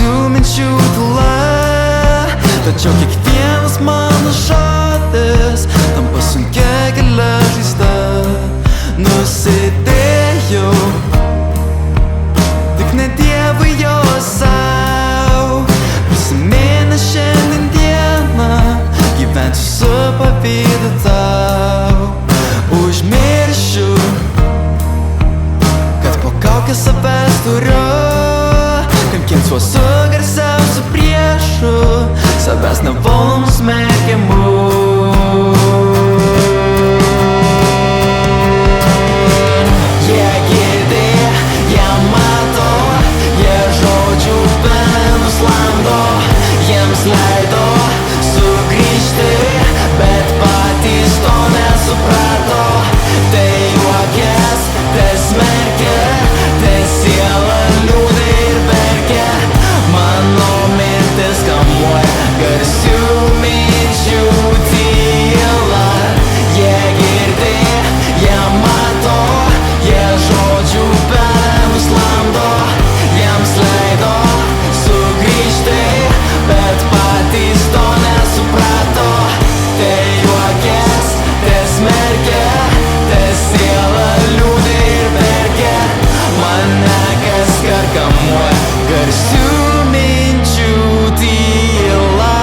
garsių minčių tyla. Tačiau kiekvienas mano žodis tampa sunkia gilia žaizda. Nusidėjau, tik ne Dievui, jo sau. Prisiminęs šiandien dieną, gyvensiu su pavydu tau. Užmiršiu, kad po kaukę savęs turiu. Kankinsiuosi garsiausiu priešu, savęs nevaldomu smerkiamu. Jie girdi, jie mato, jie žodžių penus lando. Jiems leido sugrįžti, bet patys to nesuprato. Tai juokės, tai smerkia, tai siela liūdai ir verkia. Mano mintis kamuoja garsių minčių tyla. Jie girdi, jie mato, jie žodžių penus lando. Jiems leido sugrįžti, bet patys to nesuprato. Tai juokės, tai smerkia, tai siela liūdai ir verkia. Mane kaskart kamuoja garsių minčių tyla.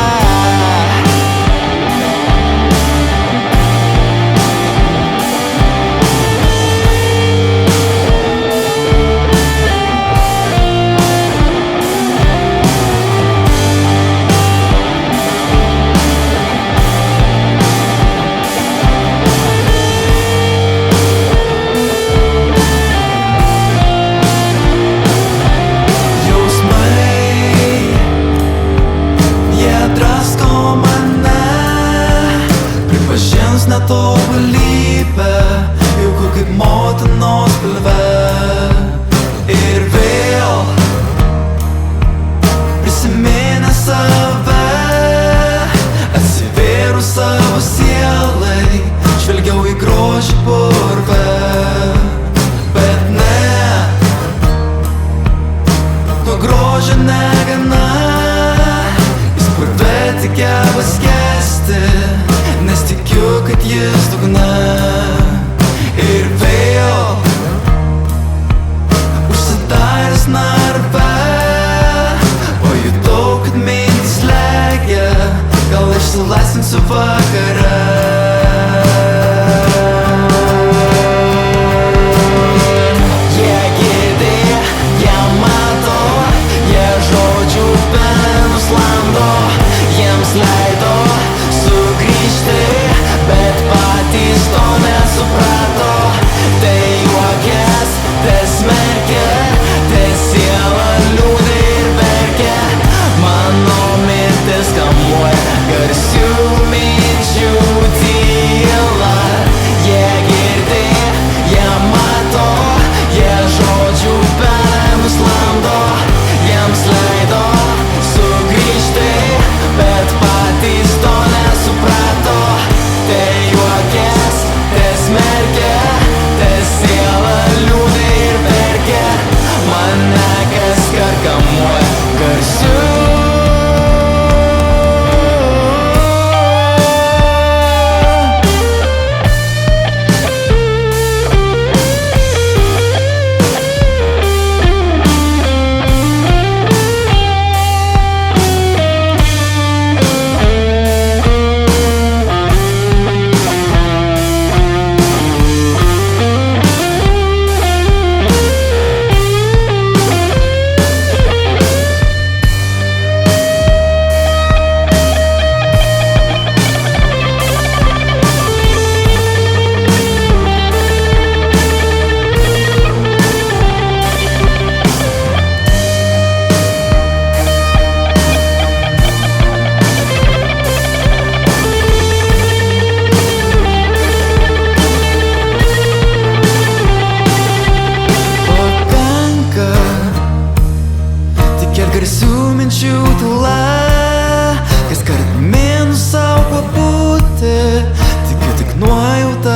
Netobulybė, jauku kaip motinos pilve. Ir vėl prisiminę save, atsivėrus savo sielai, žvelgiau į grožį purve. Bet ne, to grožio negana, jis purve tik geba skęsti, nes tikiu, kad jis dugna. Ir vėl užsidaręs narve, pajutau, kad mintys slegia, gal išsilaisvinsiu vakare. Jie girdi, jie mato, jie žodžių penus lando. Jiems leido sugrįžti, bet patys to nesuprato. Tai juokės, tai smerkia, tai siela liūdai ir verkia. Mano mintis kamuoja garsių minčių tyla. Jie girdi, jie mato, jie žodžių penus lando. Jiems leido sugrįžti, bet patys to nesuprato. Tai juokės, tai smerkia, tai siela liūdai ir verkia. Mane kaskart kamuoja garsių. Kaskart mėnu sau pabūti, tikiu tik nuojauta